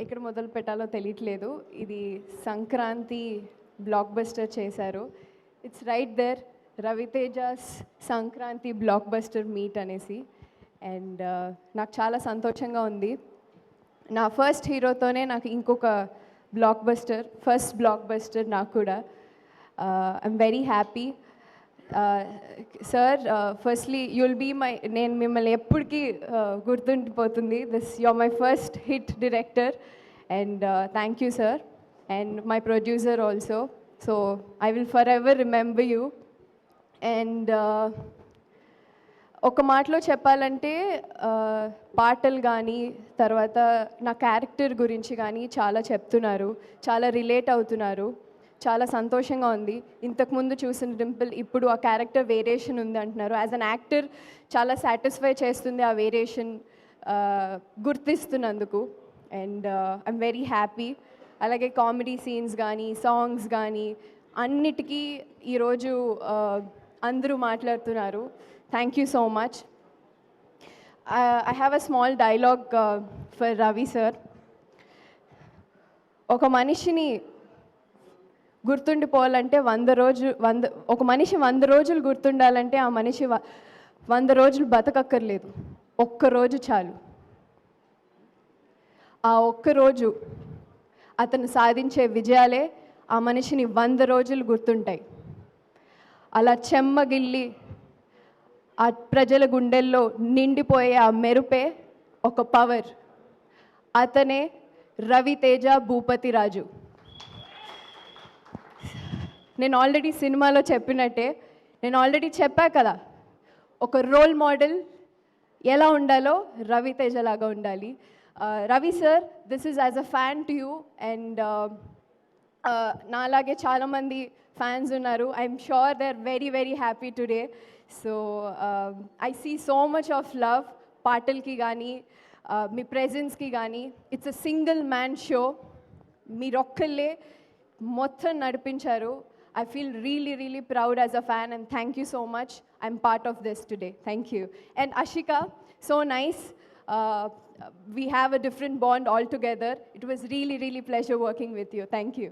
ఎక్కడ మొదలు పెట్టాలో తెలియట్లేదు. ఇది సంక్రాంతి బ్లాక్ బస్టర్ చేశారు. It's right there, Ravi Teja's Sankranti blockbuster meet అనేసి. అండ్ నాకు చాలా సంతోషంగా ఉంది. నా ఫస్ట్ హీరోతోనే నాకు ఇంకొక ఫస్ట్ బ్లాక్ బస్టర్ నాకు కూడా. I'm very happy. Sir, firstly you'll be నేను మిమ్మల్ని ఎప్పటికీ గుర్తుండిపోతుంది. You're my first hit director and thank you sir. And my producer also. So I will forever remember you. And ఒక మాటలో చెప్పాలంటే పాటలు కానీ తర్వాత నా క్యారెక్టర్ గురించి కానీ చాలా చెప్తున్నారు, చాలా రిలేట్ అవుతున్నారు. చాలా సంతోషంగా ఉంది. ఇంతకుముందు చూసిన డింపుల్ ఇప్పుడు ఆ క్యారెక్టర్ వేరియేషన్ ఉంది అంటున్నారు. యాజ్ అన్ యాక్టర్ చాలా సాటిస్ఫై చేస్తుంది ఆ వేరియేషన్ గుర్తిస్తున్నందుకు. And I'm very happy. అలాగే కామెడీ సీన్స్ కానీ సాంగ్స్ కానీ అన్నిటికీ ఈరోజు అందరూ మాట్లాడుతున్నారు. Thank you so much. I have a small dialogue for Ravi sir. ఒక మనిషిని గుర్తుండిపోవాలంటే ఒక మనిషి 100 రోజులు గుర్తుండాలంటే ఆ మనిషి 100 రోజులు బతకక్కర్లేదు, ఒక్కరోజు చాలు. ఆ ఒక్కరోజు అతను సాధించే విజయాలే ఆ మనిషిని 100 రోజులు గుర్తుంటాయి. అలా చెమ్మగిల్లి ఆ ప్రజల గుండెల్లో నిండిపోయే ఆ మెరుపే ఒక పవర్. అతనే రవితేజ భూపతి రాజు. నేను ఆల్రెడీ సినిమాలో చెప్పినట్టే, నేను ఆల్రెడీ చెప్పా కదా, ఒక రోల్ మోడల్ ఎలా ఉండాలో రవితేజ లాగా ఉండాలి. Ravi sir, this is as a fan to you. And నాలాగే చాలామంది ఫ్యాన్స్ ఉన్నారు. I'm sure they are very very happy today. So I see so much of love పాటలకి కానీ మీ ప్రెజెన్స్కి కానీ. It's a single man show. మీరొక్కళ్ళే మొత్తం నడిపించారు. I feel really, really proud as a fan, and thank you so much. I'm part of this today. Thank you. And Ashika, so nice. We have a different bond altogether. It was really, really pleasure working with you. Thank you.